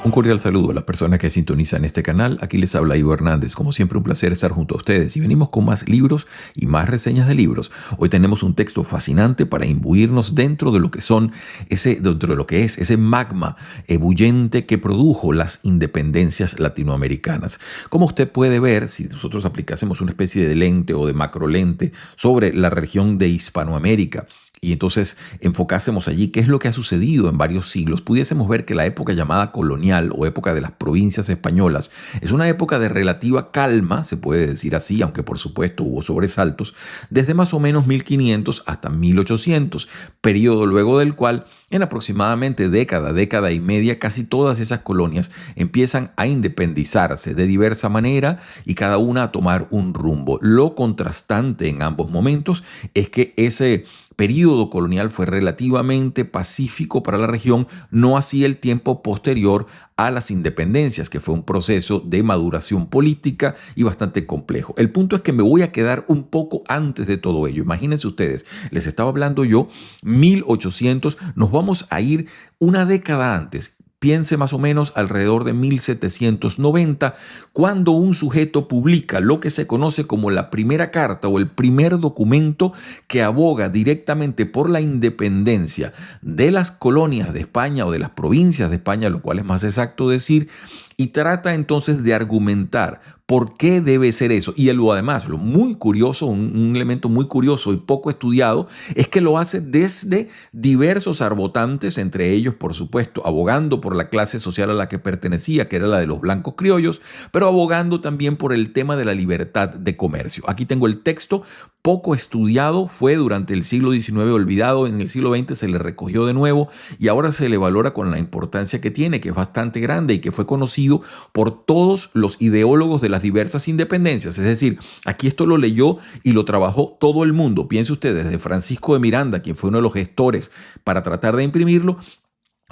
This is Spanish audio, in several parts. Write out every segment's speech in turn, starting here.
Un cordial saludo a las personas que sintonizan este canal. Aquí les habla Ivo Hernández. Como siempre, un placer estar junto a ustedes y venimos con más libros y más reseñas de libros. Hoy tenemos un texto fascinante para imbuirnos dentro de lo que es ese magma ebulliente que produjo las independencias latinoamericanas. Como usted puede ver, si nosotros aplicásemos una especie de lente o de macrolente sobre la región de Hispanoamérica, y entonces enfocásemos allí qué es lo que ha sucedido en varios siglos, pudiésemos ver que la época llamada colonial o época de las provincias españolas es una época de relativa calma, se puede decir así, aunque por supuesto hubo sobresaltos, desde más o menos 1500 hasta 1800, periodo luego del cual en aproximadamente década y media casi todas esas colonias empiezan a independizarse de diversa manera y cada una a tomar un rumbo. Lo contrastante en ambos momentos es que ese periodo colonial fue relativamente pacífico para la región, no así el tiempo posterior a las independencias, que fue un proceso de maduración política y bastante complejo. El punto es que me voy a quedar un poco antes de todo ello. Imagínense ustedes, les estaba hablando yo, 1800, nos vamos a ir una década antes. Piense más o menos alrededor de 1790, cuando un sujeto publica lo que se conoce como la primera carta o el primer documento que aboga directamente por la independencia de las colonias de España o de las provincias de España, lo cual es más exacto decir, y trata entonces de argumentar por qué debe ser eso. Y además, lo muy curioso, un elemento muy curioso y poco estudiado, es que lo hace desde diversos arbotantes, entre ellos, por supuesto, abogando por la clase social a la que pertenecía, que era la de los blancos criollos, pero abogando también por el tema de la libertad de comercio. Aquí tengo el texto, poco estudiado, fue durante el siglo XIX olvidado, en el siglo XX se le recogió de nuevo y ahora se le valora con la importancia que tiene, que es bastante grande y que fue conocido por todos los ideólogos de las diversas independencias. Es decir, aquí esto lo leyó y lo trabajó todo el mundo. Piense usted, desde Francisco de Miranda, quien fue uno de los gestores para tratar de imprimirlo,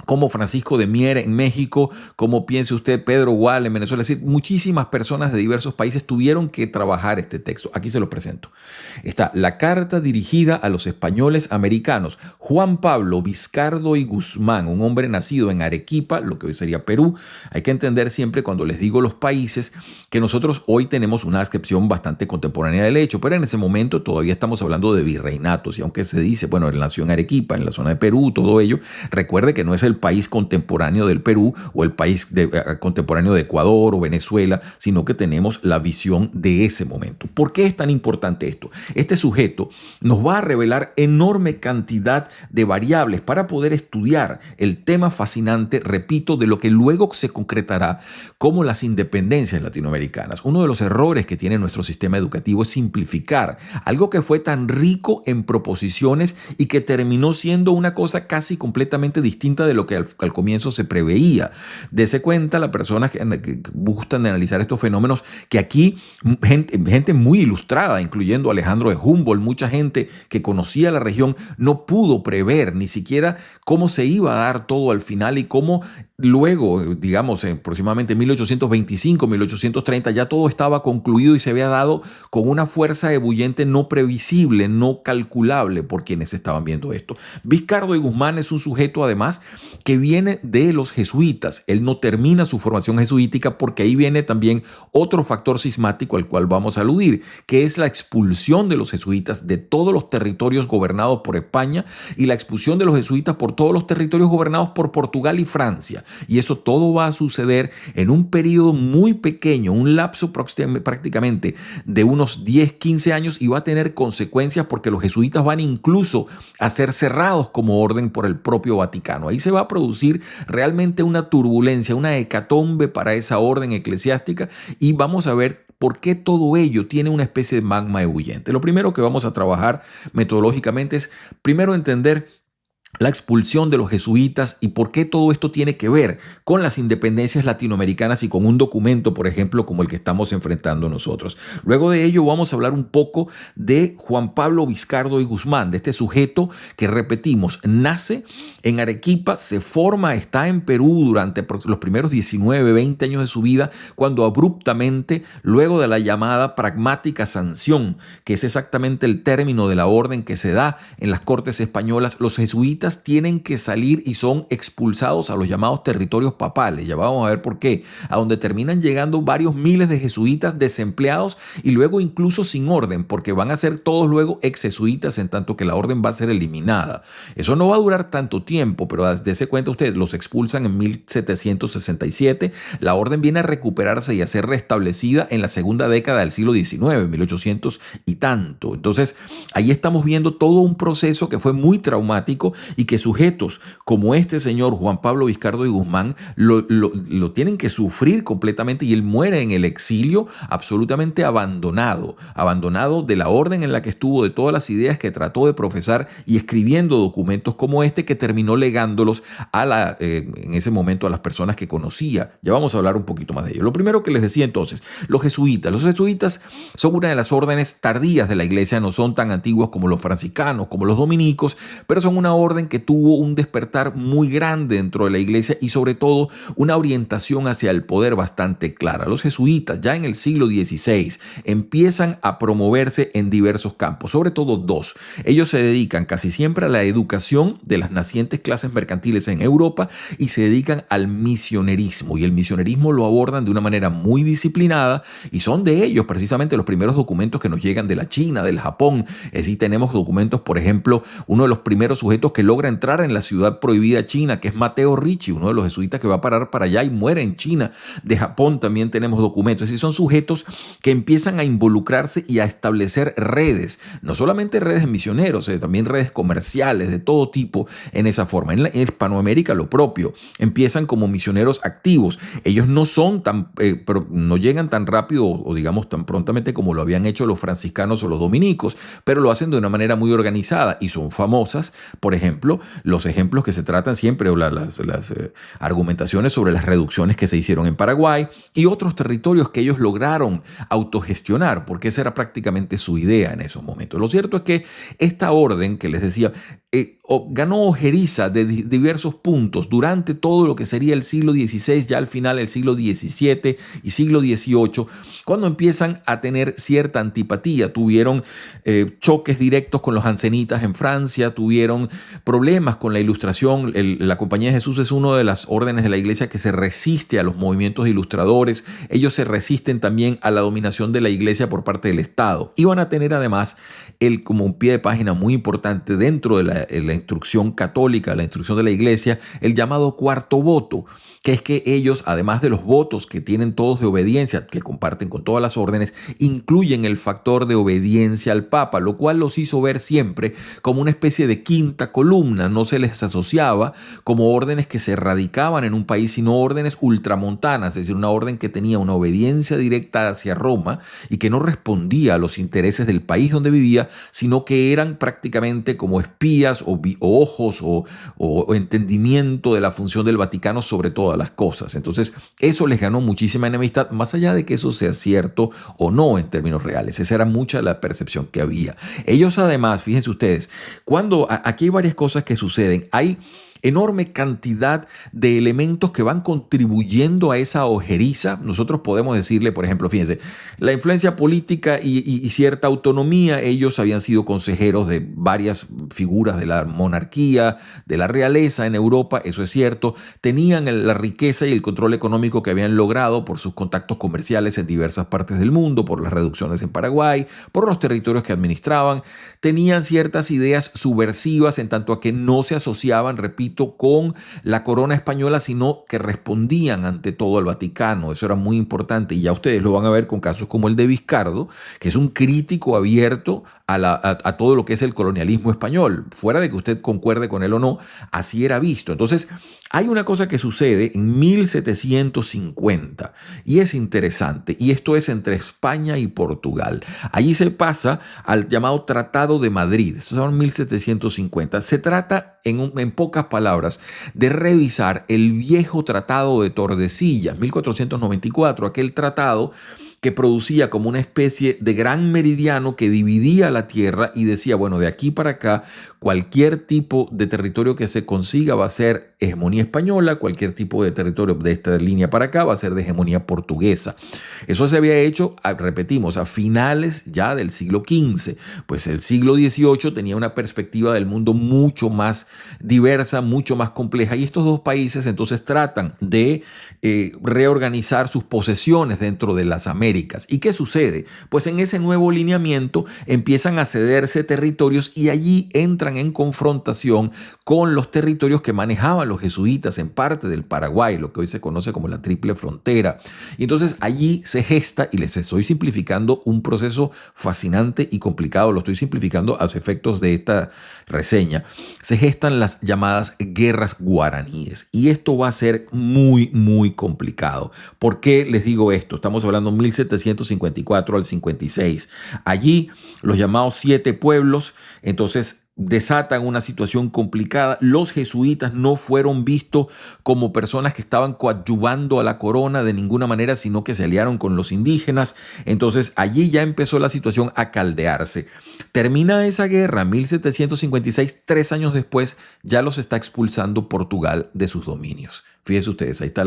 como Francisco de Mier en México, como piense usted Pedro Gual en Venezuela. Es decir, muchísimas personas de diversos países tuvieron que trabajar este texto. Aquí se lo presento. Está la carta dirigida a los españoles americanos. Juan Pablo Vizcardo y Guzmán, un hombre nacido en Arequipa, lo que hoy sería Perú. Hay que entender siempre cuando les digo los países que nosotros hoy tenemos una acepción bastante contemporánea del hecho, pero en ese momento todavía estamos hablando de virreinatos y aunque se dice, bueno, él nació en Arequipa, en la zona de Perú, todo ello, recuerde que no es el país contemporáneo del Perú o el país contemporáneo de Ecuador o Venezuela, sino que tenemos la visión de ese momento. ¿Por qué es tan importante esto? Este sujeto nos va a revelar enorme cantidad de variables para poder estudiar el tema fascinante, repito, de lo que luego se concretará como las independencias latinoamericanas. Uno de los errores que tiene nuestro sistema educativo es simplificar algo que fue tan rico en proposiciones y que terminó siendo una cosa casi completamente distinta de lo que al comienzo se preveía. Dese cuenta la persona que gustan de analizar estos fenómenos que aquí gente muy ilustrada, incluyendo Alejandro de Humboldt, mucha gente que conocía la región, no pudo prever ni siquiera cómo se iba a dar todo al final y cómo luego, digamos, aproximadamente 1825, 1830, ya todo estaba concluido y se había dado con una fuerza ebulliente no previsible, no calculable por quienes estaban viendo esto. Vizcardo y Guzmán es un sujeto, además, que viene de los jesuitas. Él no termina su formación jesuítica porque ahí viene también otro factor sismático al cual vamos a aludir, que es la expulsión de los jesuitas de todos los territorios gobernados por España y la expulsión de los jesuitas por todos los territorios gobernados por Portugal y Francia. Y eso todo va a suceder en un periodo muy pequeño, un lapso prácticamente de unos 10, 15 años y va a tener consecuencias porque los jesuitas van incluso a ser cerrados como orden por el propio Vaticano. Ahí se va a producir realmente una turbulencia, una hecatombe para esa orden eclesiástica y vamos a ver por qué todo ello tiene una especie de magma ebulliente. Lo primero que vamos a trabajar metodológicamente es primero entender la expulsión de los jesuitas y por qué todo esto tiene que ver con las independencias latinoamericanas y con un documento, por ejemplo, como el que estamos enfrentando nosotros. Luego de ello vamos a hablar un poco de Juan Pablo Vizcardo y Guzmán, de este sujeto que, repetimos, nace en Arequipa, se forma, está en Perú durante los primeros 19, 20 años de su vida, cuando abruptamente, luego de la llamada pragmática sanción, que es exactamente el término de la orden que se da en las cortes españolas, los jesuitas jesuitas tienen que salir y son expulsados a los llamados territorios papales. Ya vamos a ver por qué. A donde terminan llegando varios miles de jesuitas desempleados y luego incluso sin orden, porque van a ser todos luego ex jesuitas en tanto que la orden va a ser eliminada. Eso no va a durar tanto tiempo, pero dése cuenta usted, los expulsan en 1767. La orden viene a recuperarse y a ser restablecida en la segunda década del siglo XIX, 1800 y tanto. Entonces, ahí estamos viendo todo un proceso que fue muy traumático y que sujetos como este señor Juan Pablo Vizcardo y Guzmán lo tienen que sufrir completamente, y él muere en el exilio absolutamente abandonado de la orden en la que estuvo, de todas las ideas que trató de profesar y escribiendo documentos como este que terminó legándolos en ese momento a las personas que conocía. Ya vamos a hablar un poquito más de ello. Lo primero que les decía entonces, los jesuitas son una de las órdenes tardías de la iglesia, no son tan antiguos como los franciscanos, como los dominicos, pero son una orden que tuvo un despertar muy grande dentro de la iglesia y sobre todo una orientación hacia el poder bastante clara. Los jesuitas ya en el siglo XVI empiezan a promoverse en diversos campos, sobre todo dos. Ellos se dedican casi siempre a la educación de las nacientes clases mercantiles en Europa y se dedican al misionerismo, y el misionerismo lo abordan de una manera muy disciplinada, y son de ellos precisamente los primeros documentos que nos llegan de la China, del Japón. Es decir, tenemos documentos, por ejemplo, uno de los primeros sujetos que logra entrar en la ciudad prohibida china, que es Mateo Ricci, uno de los jesuitas que va a parar para allá y muere en China. De Japón también tenemos documentos. Es decir, son sujetos que empiezan a involucrarse y a establecer redes, no solamente redes de misioneros, también redes comerciales de todo tipo en esa forma. En Hispanoamérica lo propio, empiezan como misioneros activos. Ellos no son pero no llegan tan rápido o digamos tan prontamente como lo habían hecho los franciscanos o los dominicos, pero lo hacen de una manera muy organizada y son famosas. Por ejemplo, los ejemplos que se tratan siempre o las argumentaciones sobre las reducciones que se hicieron en Paraguay y otros territorios que ellos lograron autogestionar, porque esa era prácticamente su idea en esos momentos. Lo cierto es que esta orden que les decía ganó ojeriza de diversos puntos durante todo lo que sería el siglo XVI, ya al final el siglo XVII y siglo XVIII, cuando empiezan a tener cierta antipatía. Tuvieron choques directos con los jansenitas en Francia, tuvieron problemas con la Ilustración. La Compañía de Jesús es una de las órdenes de la iglesia que se resiste a los movimientos de ilustradores. Ellos se resisten también a la dominación de la iglesia por parte del Estado. Y van a tener además como un pie de página muy importante dentro de la instrucción católica, la instrucción de la iglesia, el llamado cuarto voto, que es que ellos, además de los votos que tienen todos de obediencia, que comparten con todas las órdenes, incluyen el factor de obediencia al Papa, lo cual los hizo ver siempre como una especie de quinta columna. No se les asociaba como órdenes que se radicaban en un país, sino órdenes ultramontanas, es decir, una orden que tenía una obediencia directa hacia Roma y que no respondía a los intereses del país donde vivía, sino que eran prácticamente como espías o ojos o entendimiento de la función del Vaticano sobre todas las cosas. Entonces, eso les ganó muchísima enemistad, más allá de que eso sea cierto o no en términos reales. Esa era mucha la percepción que había. Ellos además, fíjense ustedes, aquí hay varias cosas que suceden. Hay enorme cantidad de elementos que van contribuyendo a esa ojeriza. Nosotros podemos decirle, por ejemplo, fíjense, la influencia política y cierta autonomía. Ellos habían sido consejeros de varias figuras de la monarquía, de la realeza en Europa, eso es cierto. Tenían la riqueza y el control económico que habían logrado por sus contactos comerciales en diversas partes del mundo, por las reducciones en Paraguay, por los territorios que administraban. Tenían ciertas ideas subversivas en tanto a que no se asociaban, repito, con la corona española, sino que respondían ante todo al Vaticano. Eso era muy importante y ya ustedes lo van a ver con casos como el de Vizcardo, que es un crítico abierto a todo lo que es el colonialismo español. Fuera de que usted concuerde con él o no, así era visto. Entonces, hay una cosa que sucede en 1750 y es interesante, y esto es entre España y Portugal. Allí se pasa al llamado Tratado de Madrid. Esto son 1750. Se trata, en pocas palabras, de revisar el viejo Tratado de Tordesillas, 1494, aquel tratado que producía como una especie de gran meridiano que dividía la tierra y decía, bueno, de aquí para acá, cualquier tipo de territorio que se consiga va a ser hegemonía española, cualquier tipo de territorio de esta línea para acá va a ser de hegemonía portuguesa. Eso se había hecho, repetimos, a finales ya del siglo XV. Pues el siglo XVIII tenía una perspectiva del mundo mucho más diversa, mucho más compleja, y estos dos países entonces tratan de reorganizar sus posesiones dentro de las Américas. ¿Y qué sucede? Pues en ese nuevo lineamiento empiezan a cederse territorios y allí entran en confrontación con los territorios que manejaban los jesuitas en parte del Paraguay, lo que hoy se conoce como la Triple Frontera. Y entonces allí se gesta, y les estoy simplificando un proceso fascinante y complicado, lo estoy simplificando a los efectos de esta reseña, se gestan las llamadas guerras guaraníes. Y esto va a ser muy, muy complicado. ¿Por qué les digo esto? Estamos hablando 1754 al 56. Allí los llamados siete pueblos, entonces desatan una situación complicada. Los jesuitas no fueron vistos como personas que estaban coadyuvando a la corona de ninguna manera, sino que se aliaron con los indígenas. Entonces allí ya empezó la situación a caldearse. Termina esa guerra, 1756, 3 años después, ya los está expulsando Portugal de sus dominios. Fíjense ustedes, ahí está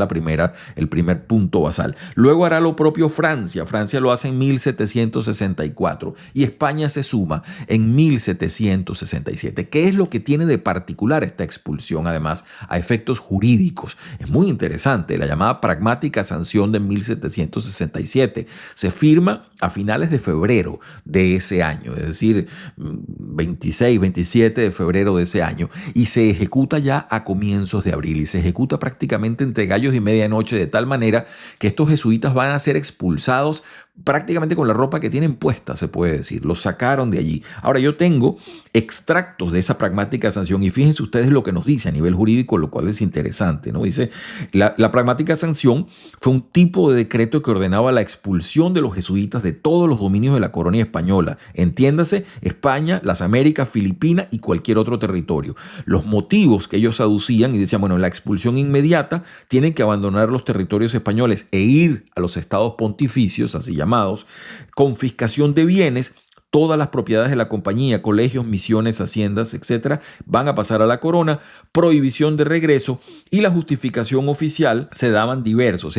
el primer punto basal. Luego hará lo propio Francia. Francia lo hace en 1764 y España se suma en 1767. ¿Qué es lo que tiene de particular esta expulsión, además, a efectos jurídicos? Es muy interesante. La llamada pragmática sanción de 1767 se firma a finales de febrero de ese año, es decir, 26, 27 de febrero de ese año, y se ejecuta ya a comienzos de abril, y se ejecuta prácticamente entre gallos y medianoche, de tal manera que estos jesuitas van a ser expulsados prácticamente con la ropa que tienen puesta, se puede decir. Los sacaron de allí. Ahora, yo tengo extractos de esa pragmática sanción y fíjense ustedes lo que nos dice a nivel jurídico, lo cual es interesante, ¿no? Dice, la pragmática sanción fue un tipo de decreto que ordenaba la expulsión de los jesuitas de todos los dominios de la colonia española. Entiéndase, España, las Américas, Filipinas y cualquier otro territorio. Los motivos que ellos aducían y decían, bueno, la expulsión inmediata, tienen que abandonar los territorios españoles e ir a los estados pontificios, así llamados, confiscación de bienes. Todas las propiedades de la compañía, colegios, misiones, haciendas, etcétera, van a pasar a la corona, prohibición de regreso, y la justificación oficial se daban diversos.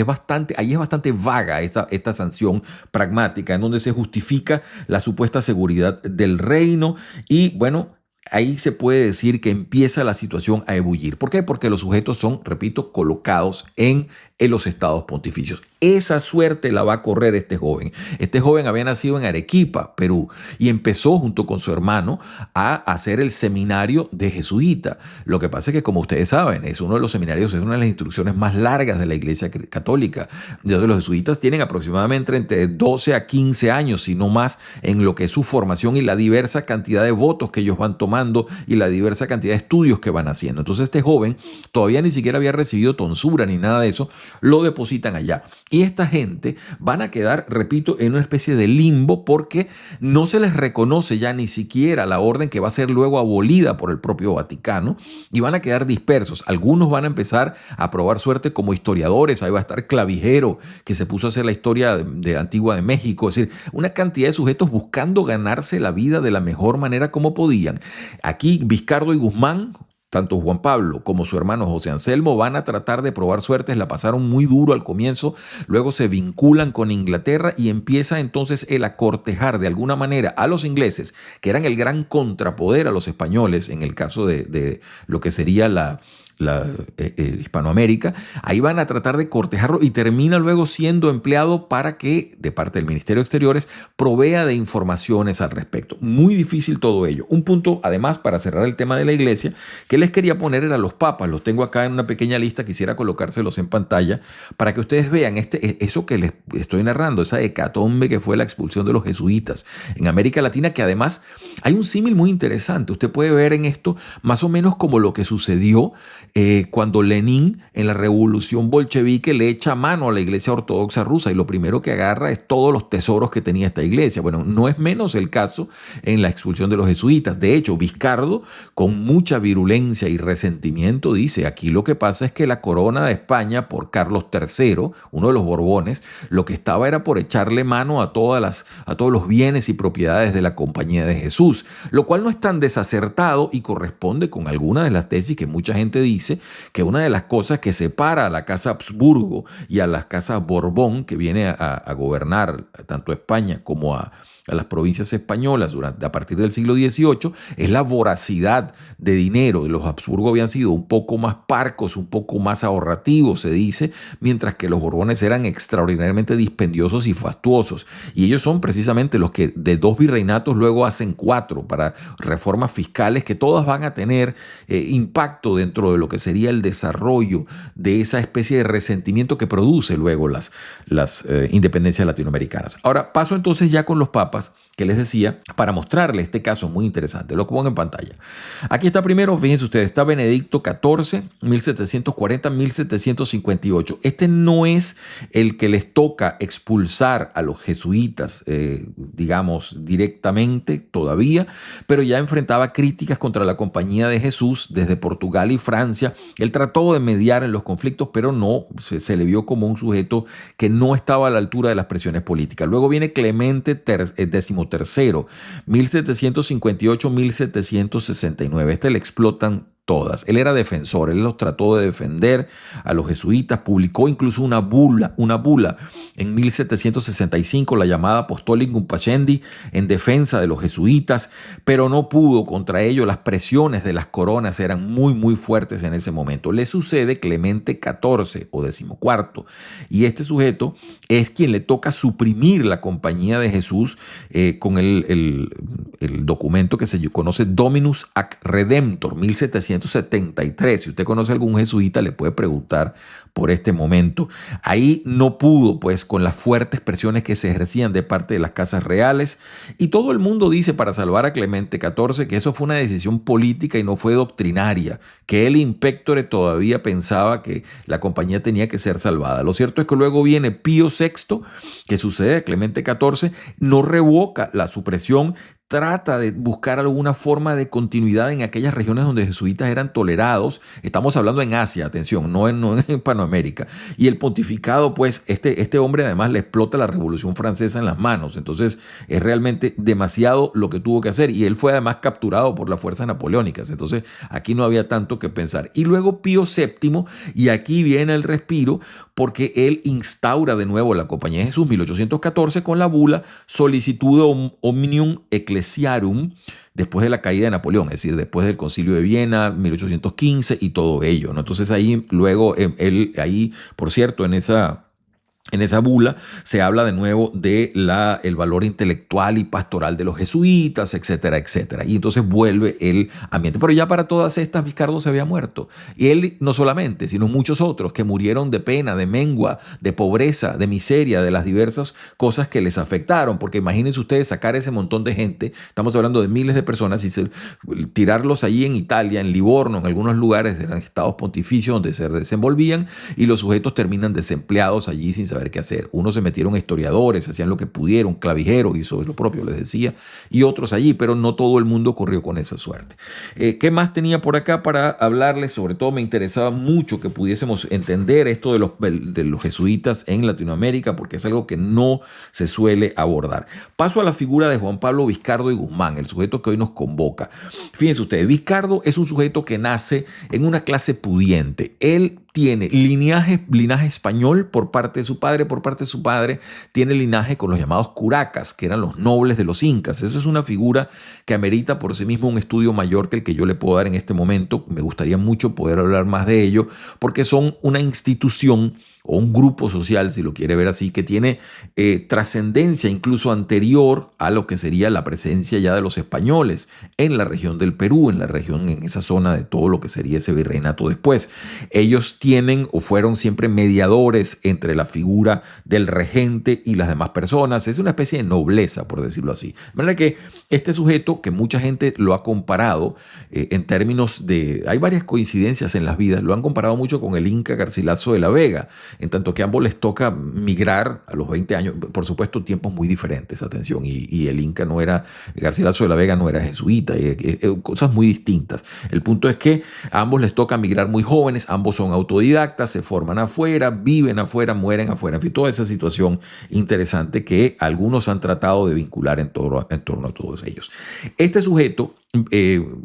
Ahí es bastante vaga esta sanción pragmática, en donde se justifica la supuesta seguridad del reino y, bueno, ahí se puede decir que empieza la situación a ebullir. ¿Por qué? Porque los sujetos son, repito, colocados en los estados pontificios. Esa suerte la va a correr este joven. Este joven había nacido en Arequipa, Perú, y empezó junto con su hermano a hacer el seminario de jesuita. Lo que pasa es que, como ustedes saben, es uno de los seminarios, es una de las instrucciones más largas de la Iglesia Católica. Entonces, los jesuitas tienen aproximadamente entre 12 a 15 años, si no más, en lo que es su formación y la diversa cantidad de votos que ellos van tomando y la diversa cantidad de estudios que van haciendo. Entonces, este joven todavía ni siquiera había recibido tonsura ni nada de eso, lo depositan allá. Y esta gente van a quedar, repito, en una especie de limbo porque no se les reconoce ya ni siquiera la orden que va a ser luego abolida por el propio Vaticano y van a quedar dispersos. Algunos van a empezar a probar suerte como historiadores. Ahí va a estar Clavijero, que se puso a hacer la historia de Antigua de México. Es decir, una cantidad de sujetos buscando ganarse la vida de la mejor manera como podían. Aquí Vizcardo y Guzmán, tanto Juan Pablo como su hermano José Anselmo, van a tratar de probar suertes. La pasaron muy duro al comienzo, luego se vinculan con Inglaterra y empieza entonces él a cortejar de alguna manera a los ingleses, que eran el gran contrapoder a los españoles en el caso de lo que sería la Hispanoamérica. Ahí van a tratar de cortejarlo y termina luego siendo empleado para que, de parte del Ministerio de Exteriores, provea de informaciones al respecto. Muy difícil todo ello. Un punto, además, para cerrar el tema de la iglesia, que les quería poner era los papas. Los tengo acá en una pequeña lista, quisiera colocárselos en pantalla para que ustedes vean eso que les estoy narrando, esa hecatombe que fue la expulsión de los jesuitas en América Latina, que además hay un símil muy interesante. Usted puede ver en esto más o menos como lo que sucedió cuando Lenin en la revolución bolchevique le echa mano a la iglesia ortodoxa rusa y lo primero que agarra es todos los tesoros que tenía esta iglesia. Bueno, no es menos el caso en la expulsión de los jesuitas. De hecho, Vizcardo, con mucha virulencia y resentimiento, dice: aquí lo que pasa es que la corona de España por Carlos III, uno de los Borbones, lo que estaba era por echarle mano a todos los bienes y propiedades de la Compañía de Jesús, lo cual no es tan desacertado y corresponde con algunas de las tesis que mucha gente dice que una de las cosas que separa a la Casa Habsburgo y a la Casa Borbón, que viene a gobernar tanto a España como a las provincias españolas a partir del siglo XVIII, es la voracidad de dinero. Los Habsburgo habían sido un poco más parcos, un poco más ahorrativos, se dice, mientras que los Borbones eran extraordinariamente dispendiosos y fastuosos. Y ellos son precisamente los que de 2 virreinatos luego hacen 4 para reformas fiscales que todas van a tener impacto dentro de lo que sería el desarrollo de esa especie de resentimiento que produce luego las independencias latinoamericanas. Ahora paso entonces ya con los papas, que les decía, para mostrarles este caso muy interesante. Lo pongo en pantalla. Aquí está primero, fíjense ustedes, está Benedicto XIV, 1740-1758. Este no es el que les toca expulsar a los jesuitas, digamos, directamente todavía, pero ya enfrentaba críticas contra la Compañía de Jesús desde Portugal y Francia. Él trató de mediar en los conflictos, pero no, se le vio como un sujeto que no estaba a la altura de las presiones políticas. Luego viene Clemente XIII, 1758-1769. Este le explotan todas. Él era defensor, él los trató de defender a los jesuitas, publicó incluso una bula en 1765, la llamada Apostolicum Pascendi, en defensa de los jesuitas, pero no pudo contra ello. Las presiones de las coronas eran muy, muy fuertes en ese momento. Le sucede Clemente XIV o XIV, y este sujeto es quien le toca suprimir la Compañía de Jesús con el documento que se conoce Dominus ac Redemptor, 1773. Si usted conoce a algún jesuita, le puede preguntar por este momento. Ahí no pudo, pues, con las fuertes presiones que se ejercían de parte de las casas reales, y todo el mundo dice, para salvar a Clemente XIV, que eso fue una decisión política y no fue doctrinaria, que el in pectore todavía pensaba que la compañía tenía que ser salvada. Lo cierto es que luego viene Pío VI, que sucede a Clemente XIV, no revoca la supresión, trata de buscar alguna forma de continuidad en aquellas regiones donde jesuitas eran tolerados. Estamos hablando en Asia, atención, no en Hispanoamérica. Y el pontificado, pues, este hombre además le explota la Revolución Francesa en las manos. Entonces es realmente demasiado lo que tuvo que hacer. Y él fue además capturado por las fuerzas napoleónicas. Entonces aquí no había tanto que pensar. Y luego Pío VII, y aquí viene el respiro, porque él instaura de nuevo la Compañía de Jesús, 1814, con la bula Solicitudo Omnium Ecclesiarum, después de la caída de Napoleón, es decir, después del Concilio de Viena, 1815 y todo ello, ¿no? Entonces ahí luego, por cierto, en esa bula se habla de nuevo de el valor intelectual y pastoral de los jesuitas, etcétera, etcétera. Y entonces vuelve el ambiente. Pero ya para todas estas, Vizcardo se había muerto. Y él no solamente, sino muchos otros que murieron de pena, de mengua, de pobreza, de miseria, de las diversas cosas que les afectaron. Porque imagínense ustedes sacar ese montón de gente, estamos hablando de miles de personas, y tirarlos allí en Italia, en Livorno, en algunos lugares, eran estados pontificios donde se desenvolvían, y los sujetos terminan desempleados allí sin saber qué hacer. Unos se metieron historiadores, hacían lo que pudieron, Clavijero hizo lo propio, les decía, y otros allí, pero no todo el mundo corrió con esa suerte. ¿Qué más tenía por acá para hablarles? Sobre todo me interesaba mucho que pudiésemos entender esto de los jesuitas en Latinoamérica, porque es algo que no se suele abordar. Paso a la figura de Juan Pablo Vizcardo y Guzmán, el sujeto que hoy nos convoca. Fíjense ustedes, Vizcardo es un sujeto que nace en una clase pudiente. Él tiene linaje español por parte de su padre, tiene linaje con los llamados curacas, que eran los nobles de los incas. Eso es una figura que amerita por sí mismo un estudio mayor que el que yo le puedo dar en este momento. Me gustaría mucho poder hablar más de ello, porque son una institución o un grupo social, si lo quiere ver así, que tiene trascendencia incluso anterior a lo que sería la presencia ya de los españoles en la región del Perú, en esa zona de todo lo que sería ese virreinato después. Ellos tienen o fueron siempre mediadores entre la figura del regente y las demás personas. Es una especie de nobleza, por decirlo así. De manera que este sujeto, que mucha gente lo ha comparado en términos de... Hay varias coincidencias en las vidas. Lo han comparado mucho con el Inca Garcilaso de la Vega, en tanto que a ambos les toca migrar a los 20 años. Por supuesto, tiempos muy diferentes, atención. Y el Inca no era... Garcilaso de la Vega no era jesuita. Cosas muy distintas. El punto es que a ambos les toca migrar muy jóvenes. Ambos son autodidactas, se forman afuera, viven afuera, mueren afuera. En fin, toda esa situación interesante que algunos han tratado de vincular en torno a todos ellos. Este sujeto,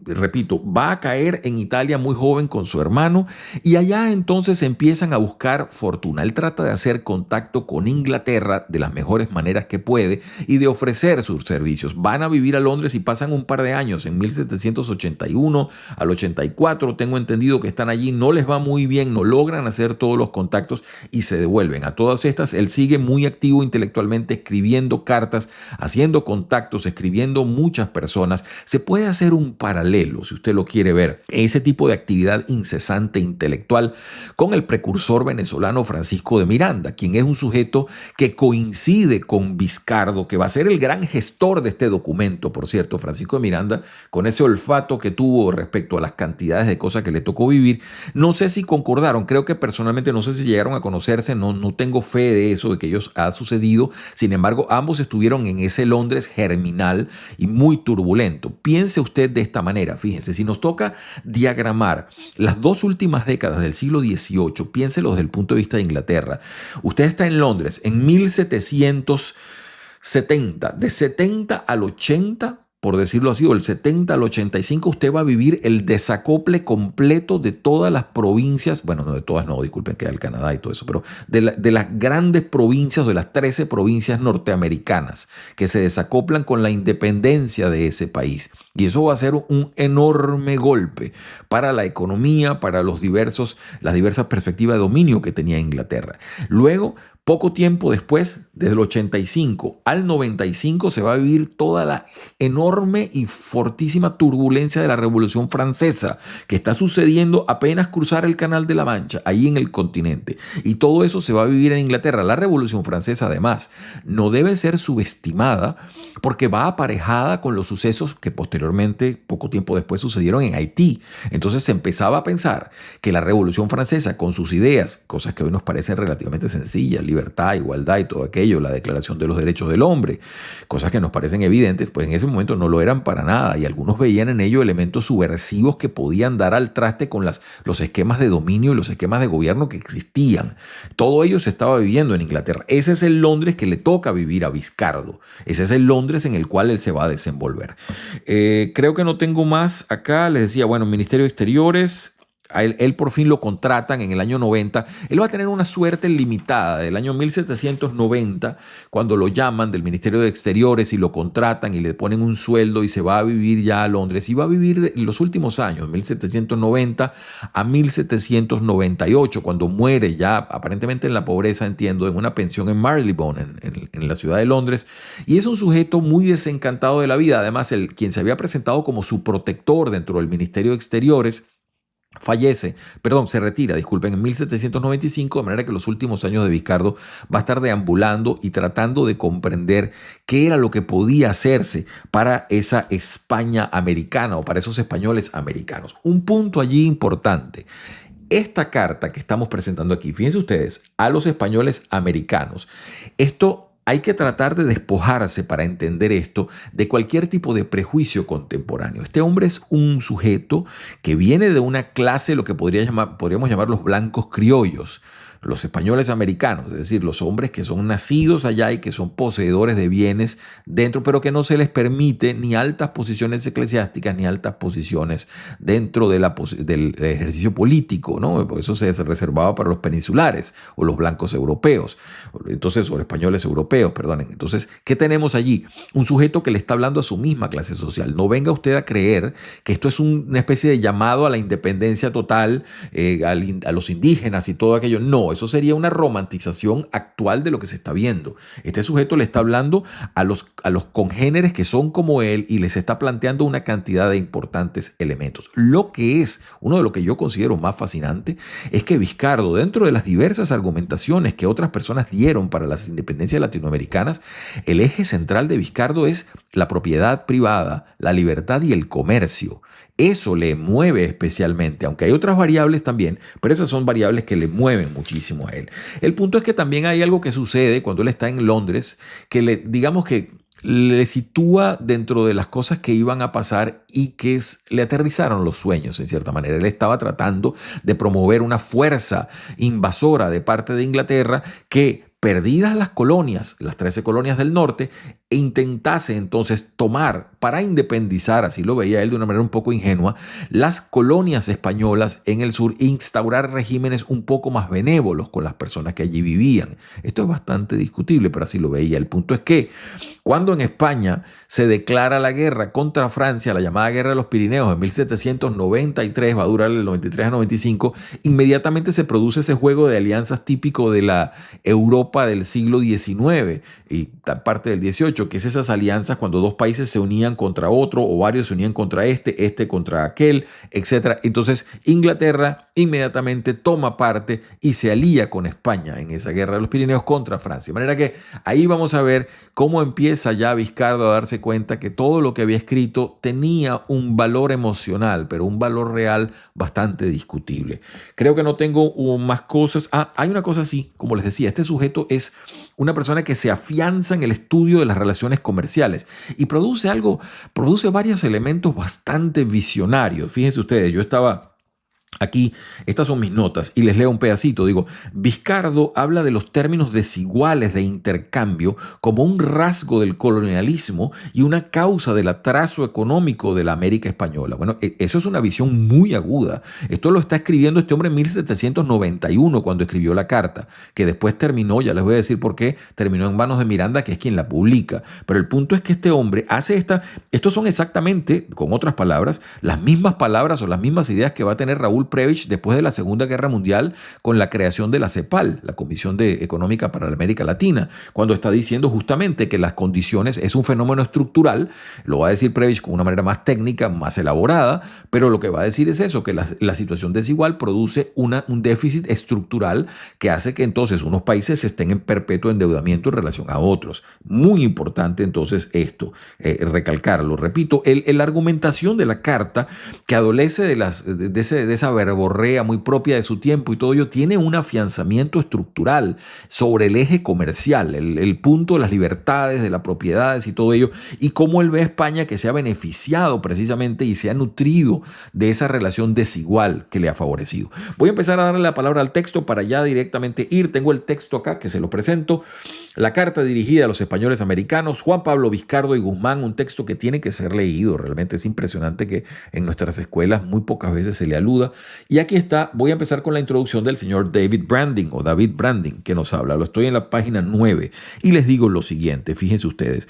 repito, va a caer en Italia muy joven con su hermano y allá entonces empiezan a buscar fortuna. Él trata de hacer contacto con Inglaterra de las mejores maneras que puede y de ofrecer sus servicios. Van a vivir a Londres y pasan un par de años. En 1781 al 84 tengo entendido que están allí, no les va muy bien, no logran hacer todos los contactos y se devuelven. A todas estas él sigue muy activo intelectualmente, escribiendo cartas, haciendo contactos, escribiendo muchas personas. Se puede hacer un paralelo, si usted lo quiere ver, ese tipo de actividad incesante intelectual con el precursor venezolano Francisco de Miranda, quien es un sujeto que coincide con Vizcardo, que va a ser el gran gestor de este documento, por cierto. Francisco de Miranda, con ese olfato que tuvo respecto a las cantidades de cosas que le tocó vivir, no sé si concordaron, creo que personalmente no sé si llegaron a conocerse, no tengo fe de eso, de que ellos ha sucedido. Sin embargo, ambos estuvieron en ese Londres germinal y muy turbulento. Piense usted de esta manera, fíjense, si nos toca diagramar las dos últimas décadas del siglo XVIII, piénselo desde el punto de vista de Inglaterra. Usted está en Londres en 1770, de 70 al 80, por decirlo así, o el 70 al 85, usted va a vivir el desacople completo de todas las provincias, bueno, no de todas, no, disculpen, que el Canadá y todo eso, pero de las grandes provincias, de las 13 provincias norteamericanas que se desacoplan con la independencia de ese país. Y eso va a ser un enorme golpe para la economía, para las diversas perspectivas de dominio que tenía Inglaterra. Luego, poco tiempo después, desde el 85 al 95, se va a vivir toda la enorme y fortísima turbulencia de la Revolución Francesa, que está sucediendo apenas cruzar el Canal de la Mancha, ahí en el continente. Y todo eso se va a vivir en Inglaterra. La Revolución Francesa, además, no debe ser subestimada porque va aparejada con los sucesos que posteriormente, poco tiempo después, sucedieron en Haití. Entonces se empezaba a pensar que la Revolución Francesa, con sus ideas, cosas que hoy nos parecen relativamente sencillas, libertad, igualdad y todo aquello, la Declaración de los Derechos del Hombre, cosas que nos parecen evidentes, pues en ese momento no lo eran para nada y algunos veían en ello elementos subversivos que podían dar al traste con los esquemas de dominio y los esquemas de gobierno que existían. Todo ello se estaba viviendo en Inglaterra. Ese es el Londres que le toca vivir a Vizcardo. Ese es el Londres en el cual él se va a desenvolver. Creo que no tengo más acá. Les decía, bueno, Ministerio de Exteriores. A él por fin lo contratan en el año 90. Él va a tener una suerte limitada del año 1790, cuando lo llaman del Ministerio de Exteriores y lo contratan y le ponen un sueldo y se va a vivir ya a Londres. Y va a vivir los últimos años, 1790 a 1798, cuando muere ya aparentemente en la pobreza, entiendo, en una pensión en Marylebone, en la ciudad de Londres. Y es un sujeto muy desencantado de la vida. Además, quien se había presentado como su protector dentro del Ministerio de Exteriores, se retira, disculpen, en 1795, de manera que los últimos años de Vizcardo va a estar deambulando y tratando de comprender qué era lo que podía hacerse para esa España americana o para esos españoles americanos. Un punto allí importante. Esta carta que estamos presentando aquí, fíjense ustedes, a los españoles americanos, esto hay que tratar de despojarse para entender esto de cualquier tipo de prejuicio contemporáneo. Este hombre es un sujeto que viene de una clase, lo que podríamos llamar los blancos criollos, los españoles americanos, es decir, los hombres que son nacidos allá y que son poseedores de bienes dentro, pero que no se les permite ni altas posiciones eclesiásticas ni altas posiciones dentro del ejercicio político, ¿no? Por eso se reservaba para los peninsulares o los blancos europeos, entonces, o los españoles europeos, perdonen. Entonces, ¿qué tenemos allí? Un sujeto que le está hablando a su misma clase social. No venga usted a creer que esto es una especie de llamado a la independencia total, a los indígenas y todo aquello. No, eso sería una romantización actual de lo que se está viendo. Este sujeto le está hablando a los congéneres que son como él y les está planteando una cantidad de importantes elementos. Lo que es uno de lo que yo considero más fascinante es que Vizcardo, dentro de las diversas argumentaciones que otras personas dieron para las independencias latinoamericanas, el eje central de Vizcardo es la propiedad privada, la libertad y el comercio. Eso le mueve especialmente, aunque hay otras variables también, pero esas son variables que le mueven muchísimo a él. El punto es que también hay algo que sucede cuando él está en Londres, que digamos que le sitúa dentro de las cosas que iban a pasar y que le aterrizaron los sueños, en cierta manera. Él estaba tratando de promover una fuerza invasora de parte de Inglaterra que, perdidas las colonias, las 13 colonias del norte, intentase entonces tomar para independizar, así lo veía él de una manera un poco ingenua, las colonias españolas en el sur e instaurar regímenes un poco más benévolos con las personas que allí vivían. Esto es bastante discutible, pero así lo veía. El punto es que cuando en España se declara la guerra contra Francia, la llamada Guerra de los Pirineos en 1793, va a durar del 93 a 95, inmediatamente se produce ese juego de alianzas típico de la Europa del siglo XIX y parte del XVIII, que es esas alianzas cuando dos países se unían contra otro o varios se unían contra este contra aquel, etc. Entonces Inglaterra inmediatamente toma parte y se alía con España en esa Guerra de los Pirineos contra Francia. De manera que ahí vamos a ver cómo empieza ya Vizcardo a darse cuenta que todo lo que había escrito tenía un valor emocional, pero un valor real bastante discutible. Creo que no tengo más cosas. Hay una cosa así, como les decía, este sujeto es una persona que se afianza en el estudio de las relaciones comerciales y produce varios elementos bastante visionarios. Fíjense ustedes, yo estaba aquí, estas son mis notas y les leo un pedacito. Digo, Vizcardo habla de los términos desiguales de intercambio como un rasgo del colonialismo y una causa del atraso económico de la América española. Bueno, eso es una visión muy aguda. Esto lo está escribiendo este hombre en 1791 cuando escribió la carta, que después terminó, ya les voy a decir por qué, terminó en manos de Miranda, que es quien la publica. Pero el punto es que este hombre hace estos son exactamente, con otras palabras, las mismas palabras o las mismas ideas que va a tener Raúl Prebisch después de la Segunda Guerra Mundial con la creación de la CEPAL, la Comisión Económica para la América Latina, cuando está diciendo justamente que las condiciones es un fenómeno estructural. Lo va a decir Prebisch con una manera más técnica, más elaborada, pero lo que va a decir es eso, que la situación desigual produce un déficit estructural que hace que entonces unos países estén en perpetuo endeudamiento en relación a otros. Muy importante entonces esto, recalcarlo. Repito, la argumentación de la carta que adolece de esa verborrea muy propia de su tiempo y todo ello, tiene un afianzamiento estructural sobre el eje comercial, el punto de las libertades, de las propiedades y todo ello, y cómo él ve a España que se ha beneficiado precisamente y se ha nutrido de esa relación desigual que le ha favorecido. Voy a empezar a darle la palabra al texto para ya directamente ir. Tengo el texto acá que se lo presento. La carta dirigida a los españoles americanos, Juan Pablo Vizcardo y Guzmán, un texto que tiene que ser leído. Realmente es impresionante que en nuestras escuelas muy pocas veces se le aluda. Y aquí está, voy a empezar con la introducción del señor David Branding, que nos habla. Lo estoy en la página 9 y les digo lo siguiente, fíjense ustedes.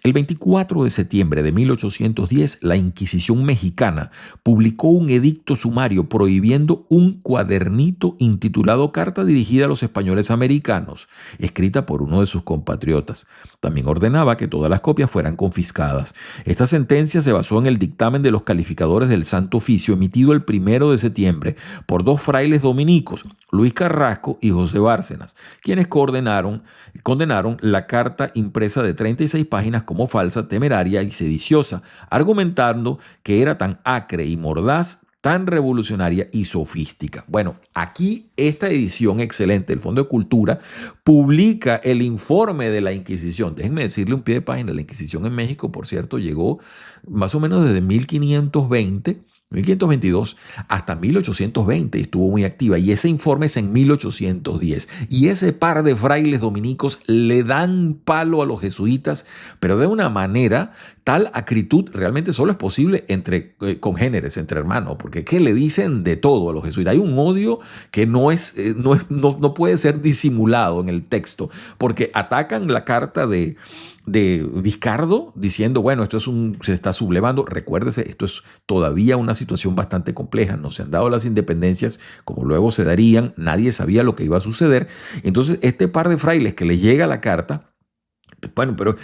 El 24 de septiembre de 1810, la Inquisición mexicana publicó un edicto sumario prohibiendo un cuadernito intitulado Carta dirigida a los españoles americanos, escrita por uno de sus compatriotas. También ordenaba que todas las copias fueran confiscadas. Esta sentencia se basó en el dictamen de los calificadores del Santo Oficio emitido el 1 de septiembre por dos frailes dominicos, Luis Carrasco y José Bárcenas, quienes condenaron la carta impresa de 36 páginas como falsa, temeraria y sediciosa, argumentando que era tan acre y mordaz, tan revolucionaria y sofística. Bueno, aquí esta edición excelente del Fondo de Cultura publica el informe de la Inquisición. Déjenme decirle un pie de página. La Inquisición en México, por cierto, llegó más o menos desde 1522 hasta 1820 estuvo muy activa, y ese informe es en 1810, y ese par de frailes dominicos le dan palo a los jesuitas, pero de una manera tal acritud realmente solo es posible entre congéneres, entre hermanos, porque ¿qué le dicen de todo a los jesuitas? Hay un odio que no puede ser disimulado en el texto, porque atacan la carta de Vizcardo diciendo, bueno, se está sublevando. Recuérdese, esto es todavía una situación bastante compleja. No se han dado las independencias como luego se darían. Nadie sabía lo que iba a suceder. Entonces, este par de frailes que le llega la carta, bueno, pero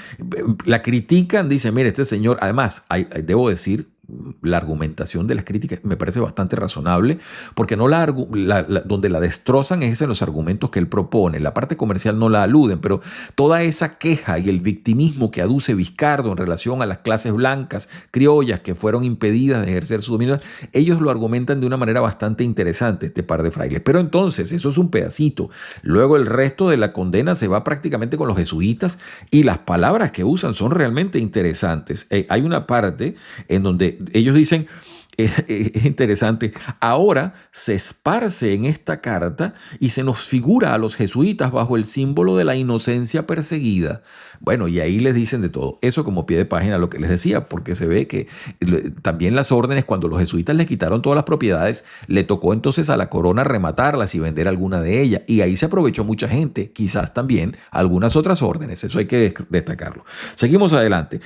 la critican, dicen, mire, este señor, además, debo decir, la argumentación de las críticas me parece bastante razonable, porque no donde la destrozan es en los argumentos que él propone. La parte comercial no la aluden, pero toda esa queja y el victimismo que aduce Vizcardo en relación a las clases blancas, criollas, que fueron impedidas de ejercer su dominio, ellos lo argumentan de una manera bastante interesante, este par de frailes. Pero entonces, eso es un pedacito. Luego el resto de la condena se va prácticamente con los jesuitas y las palabras que usan son realmente interesantes. Hay una parte en donde ellos dicen, es interesante, ahora se esparce en esta carta y se nos figura a los jesuitas bajo el símbolo de la inocencia perseguida. Bueno, y ahí les dicen de todo. Eso como pie de página lo que les decía, porque se ve que también las órdenes, cuando los jesuitas les quitaron todas las propiedades, le tocó entonces a la corona rematarlas y vender alguna de ellas. Y ahí se aprovechó mucha gente, quizás también algunas otras órdenes. Eso hay que destacarlo. Seguimos adelante.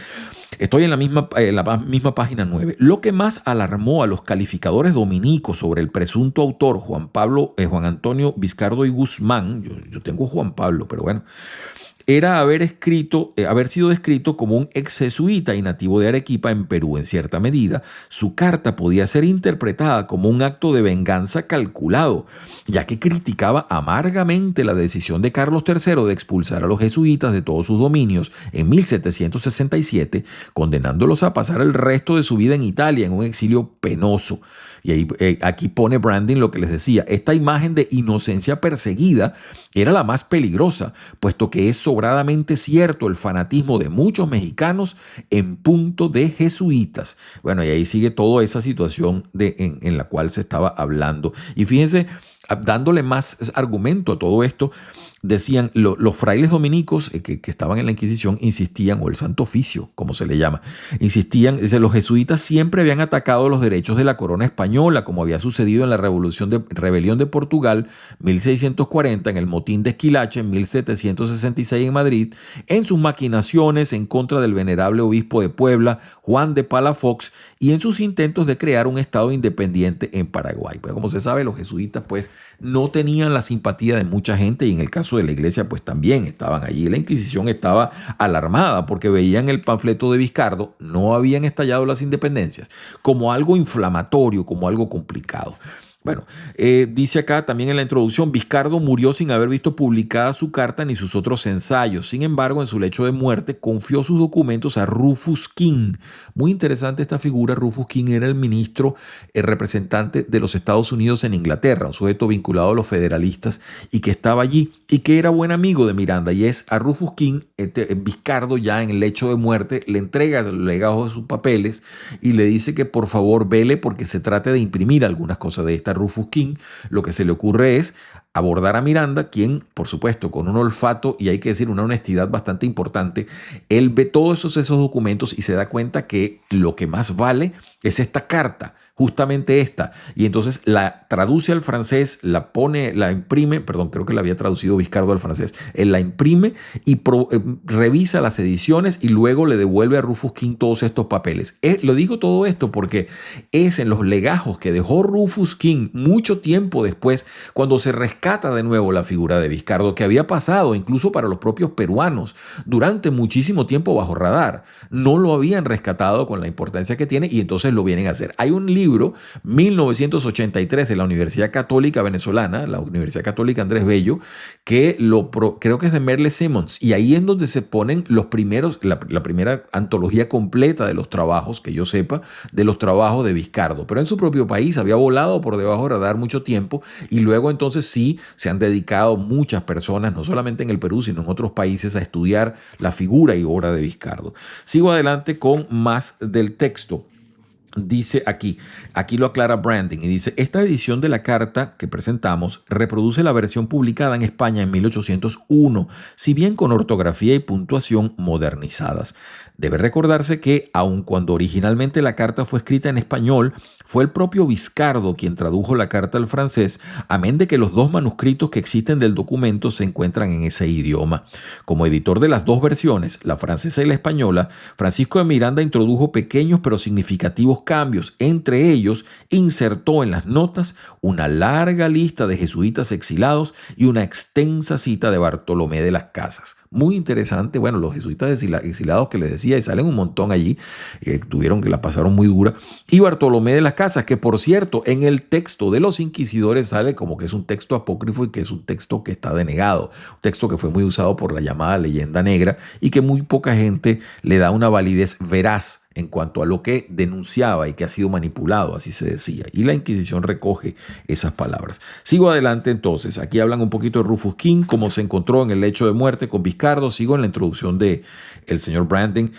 Estoy en la misma página 9. Lo que más alarmó a los calificadores dominicos sobre el presunto autor Juan Antonio Vizcardo y Guzmán, yo tengo Juan Pablo, pero bueno, era haber sido descrito como un ex jesuita y nativo de Arequipa en Perú en cierta medida. Su carta podía ser interpretada como un acto de venganza calculado, ya que criticaba amargamente la decisión de Carlos III de expulsar a los jesuitas de todos sus dominios en 1767, condenándolos a pasar el resto de su vida en Italia en un exilio penoso. Y ahí, aquí pone Branding lo que les decía, esta imagen de inocencia perseguida era la más peligrosa, puesto que es sobradamente cierto el fanatismo de muchos mexicanos en punto de jesuitas. Bueno, y ahí sigue toda esa situación en la cual se estaba hablando. Y fíjense, dándole más argumento a todo esto, decían los frailes dominicos que estaban en la Inquisición insistían, o el Santo Oficio, como se le llama, insistían, dice, los jesuitas siempre habían atacado los derechos de la corona española, como había sucedido en la rebelión de Portugal, 1640, en el motín de Esquilache, en 1766 en Madrid, en sus maquinaciones en contra del venerable obispo de Puebla, Juan de Palafox, y en sus intentos de crear un estado independiente en Paraguay. Pero como se sabe, los jesuitas pues no tenían la simpatía de mucha gente, y en el caso de la iglesia pues también estaban allí. La Inquisición estaba alarmada porque veían el panfleto de Vizcardo, no habían estallado las independencias, como algo inflamatorio, como algo complicado. Bueno, dice acá también en la introducción, Vizcardo murió sin haber visto publicada su carta ni sus otros ensayos. Sin embargo, en su lecho de muerte confió sus documentos a Rufus King. Muy interesante esta figura. Rufus King era el ministro, el representante de los Estados Unidos en Inglaterra, un sujeto vinculado a los federalistas y que estaba allí y que era buen amigo de Miranda. Y es a Rufus King, Vizcardo ya en el lecho de muerte, le entrega los legados de sus papeles y le dice que por favor vele porque se trate de imprimir algunas cosas de esta Rufus King. Lo que se le ocurre es abordar a Miranda, quien, por supuesto, con un olfato y hay que decir una honestidad bastante importante, él ve todos esos documentos y se da cuenta que lo que más vale es esta carta, justamente esta, y entonces la traduce al francés, la imprime, perdón, creo que la había traducido Vizcardo al francés, él la imprime y revisa las ediciones y luego le devuelve a Rufus King todos estos papeles. Lo digo todo esto porque es en los legajos que dejó Rufus King mucho tiempo después, cuando se rescata de nuevo la figura de Vizcardo, que había pasado incluso para los propios peruanos durante muchísimo tiempo bajo radar. No lo habían rescatado con la importancia que tiene y entonces lo vienen a hacer. Hay un libro 1983 de la Universidad Católica Venezolana, la Universidad Católica Andrés Bello, que creo que es de Merle Simmons, y ahí es donde se ponen los primeros, la primera antología completa de los trabajos, que yo sepa, de los trabajos de Vizcardo, pero en su propio país había volado por debajo de radar mucho tiempo y luego entonces sí se han dedicado muchas personas, no solamente en el Perú, sino en otros países, a estudiar la figura y obra de Vizcardo. Sigo adelante con más del texto. Dice aquí lo aclara Branding y dice, esta edición de la carta que presentamos reproduce la versión publicada en España en 1801, si bien con ortografía y puntuación modernizadas. Debe recordarse que, aun cuando originalmente la carta fue escrita en español, fue el propio Viscardo quien tradujo la carta al francés, amén de que los dos manuscritos que existen del documento se encuentran en ese idioma. Como editor de las dos versiones, la francesa y la española, Francisco de Miranda introdujo pequeños pero significativos cambios. Entre ellos, insertó en las notas una larga lista de jesuitas exilados y una extensa cita de Bartolomé de las Casas. Muy interesante, bueno, los jesuitas exilados que les decía, y salen un montón allí, que la pasaron muy dura, y Bartolomé de las Casas, que por cierto, en el texto de los inquisidores sale como que es un texto apócrifo y que es un texto que está denegado, un texto que fue muy usado por la llamada leyenda negra y que muy poca gente le da una validez veraz en cuanto a lo que denunciaba y que ha sido manipulado, así se decía. Y la Inquisición recoge esas palabras. Sigo adelante entonces. Aquí hablan un poquito de Rufus King, cómo se encontró en el lecho de muerte con Viscardo. Sigo en la introducción de el señor Branding.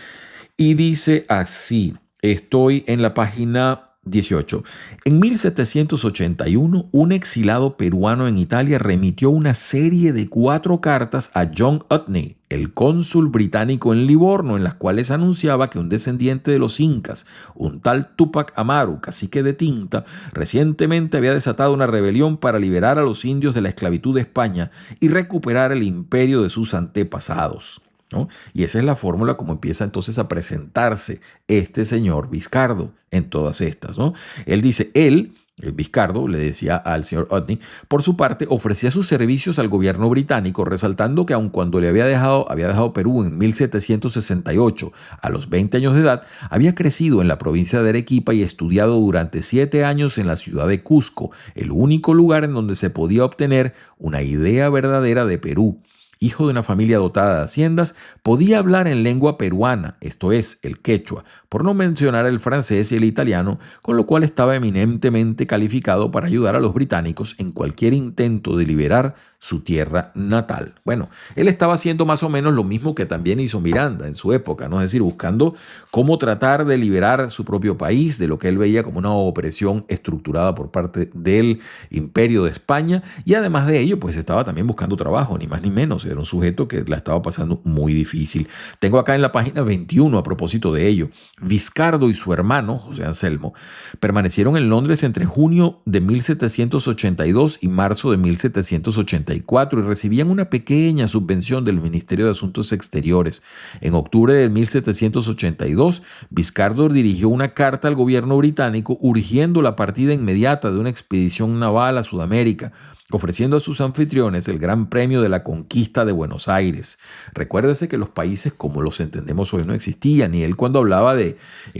Y dice así, estoy en la página 18. En 1781, un exilado peruano en Italia remitió una serie de 4 cartas a John Utney, el cónsul británico en Livorno, en las cuales anunciaba que un descendiente de los incas, un tal Túpac Amaru, cacique de Tinta, recientemente había desatado una rebelión para liberar a los indios de la esclavitud de España y recuperar el imperio de sus antepasados, ¿no? Y esa es la fórmula como empieza entonces a presentarse este señor Viscardo en todas estas, ¿no? Él dice, el Viscardo le decía al señor Utney, por su parte, ofrecía sus servicios al gobierno británico, resaltando que aun cuando había dejado Perú en 1768, a los 20 años de edad, había crecido en la provincia de Arequipa y estudiado durante 7 años en la ciudad de Cusco, el único lugar en donde se podía obtener una idea verdadera de Perú. Hijo de una familia dotada de haciendas, podía hablar en lengua peruana, esto es, el quechua, por no mencionar el francés y el italiano, con lo cual estaba eminentemente calificado para ayudar a los británicos en cualquier intento de liberar su tierra natal. Bueno, él estaba haciendo más o menos lo mismo que también hizo Miranda en su época, ¿no? Es decir, buscando cómo tratar de liberar su propio país de lo que él veía como una opresión estructurada por parte del Imperio de España, y además de ello, pues estaba también buscando trabajo, ni más ni menos. Era un sujeto que la estaba pasando muy difícil. Tengo acá en la página 21, a propósito de ello, Viscardo y su hermano, José Anselmo, permanecieron en Londres entre junio de 1782 y marzo de 1784 y recibían una pequeña subvención del Ministerio de Asuntos Exteriores. En octubre de 1782, Viscardo dirigió una carta al gobierno británico urgiendo la partida inmediata de una expedición naval a Sudamérica, ofreciendo a sus anfitriones el gran premio de la conquista de Buenos Aires. Recuérdese que los países como los entendemos hoy no existían, y él cuando hablaba en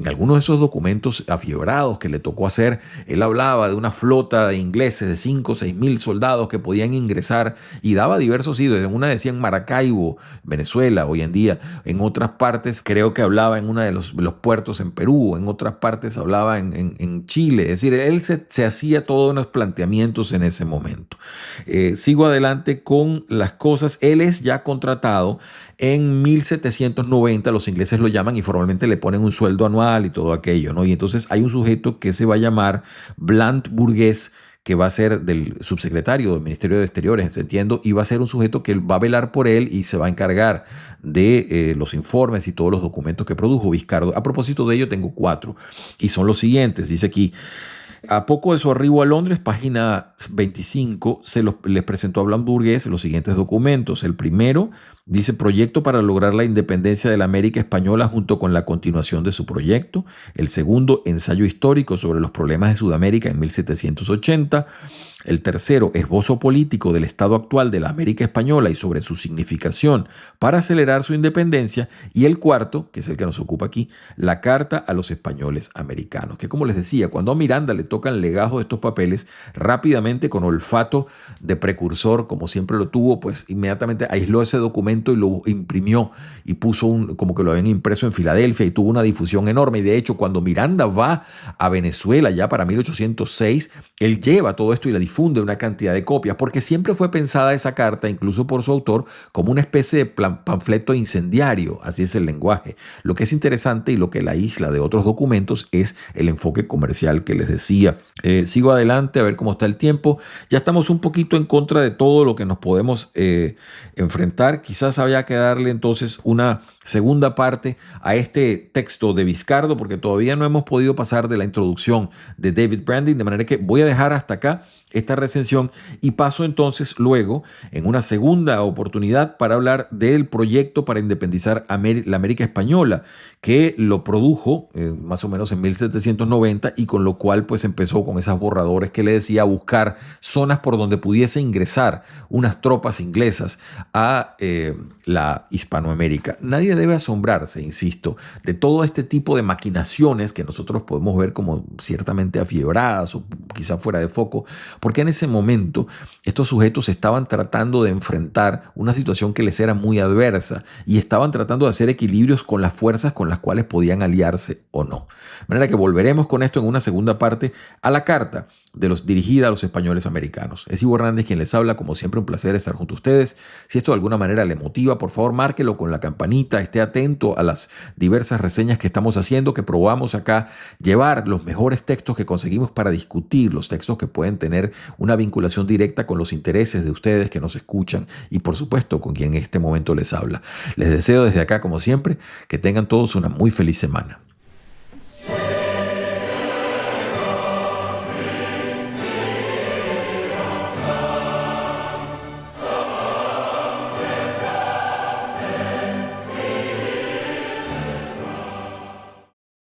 algunos de esos documentos afiebrados que le tocó hacer, él hablaba de una flota de ingleses de 5 o 6 mil soldados que podían ingresar y daba diversos sitios. En una decía en Maracaibo, Venezuela, hoy en día. En otras partes creo que hablaba en uno de los puertos en Perú, en otras partes hablaba en Chile. Es decir, él se hacía todos unos planteamientos en ese momento. Sigo adelante con las cosas. Él es ya contratado en 1790, los ingleses lo llaman y formalmente le ponen un sueldo anual y todo aquello, ¿no? Y entonces hay un sujeto que se va a llamar Blant Burgués, que va a ser del subsecretario del Ministerio de Exteriores, entiendo, y va a ser un sujeto que va a velar por él y se va a encargar de los informes y todos los documentos que produjo Viscardo. A propósito de ello, tengo 4 y son los siguientes. Dice aquí: a poco de su arribo a Londres, página 25, les presentó a Blant Burgués los siguientes documentos. El primero dice: proyecto para lograr la independencia de la América Española junto con la continuación de su proyecto. El segundo, ensayo histórico sobre los problemas de Sudamérica en 1780. El tercero, esbozo político del estado actual de la América Española y sobre su significación para acelerar su independencia. Y el cuarto, que es el que nos ocupa aquí, la carta a los españoles americanos. Que, como les decía, cuando a Miranda le tocan el legajo de estos papeles, rápidamente, con olfato de precursor, como siempre lo tuvo, pues inmediatamente aisló ese documento y lo imprimió y puso como que lo habían impreso en Filadelfia, y tuvo una difusión enorme. Y de hecho, cuando Miranda va a Venezuela ya para 1806, él lleva todo esto y la difusión difunde una cantidad de copias, porque siempre fue pensada esa carta, incluso por su autor, como una especie de panfleto incendiario, así es el lenguaje. Lo que es interesante y lo que la aísla de otros documentos es el enfoque comercial que les decía. Sigo adelante a ver cómo está el tiempo. Ya estamos un poquito en contra de todo lo que nos podemos enfrentar. Quizás había que darle entonces una segunda parte a este texto de Vizcardo, porque todavía no hemos podido pasar de la introducción de David Branding, de manera que voy a dejar hasta acá esta recensión y paso entonces luego en una segunda oportunidad para hablar del proyecto para independizar la América Española, que lo produjo más o menos en 1790 y con lo cual pues empezó con esos borradores que le decía, a buscar zonas por donde pudiese ingresar unas tropas inglesas a la Hispanoamérica. Nadie debe asombrarse, insisto, de todo este tipo de maquinaciones que nosotros podemos ver como ciertamente afiebradas o quizá fuera de foco, porque en ese momento estos sujetos estaban tratando de enfrentar una situación que les era muy adversa y estaban tratando de hacer equilibrios con las fuerzas con las cuales podían aliarse o no. De manera que volveremos con esto en una segunda parte a la carta dirigida a los españoles americanos. Es Ivo Hernández quien les habla, como siempre un placer estar junto a ustedes. Si esto de alguna manera le motiva, por favor márquelo con la campanita, esté atento a las diversas reseñas que estamos haciendo, que probamos acá llevar los mejores textos que conseguimos para discutir, los textos que pueden tener una vinculación directa con los intereses de ustedes que nos escuchan y por supuesto con quien en este momento les habla. Les deseo desde acá, como siempre, que tengan todos una muy feliz semana.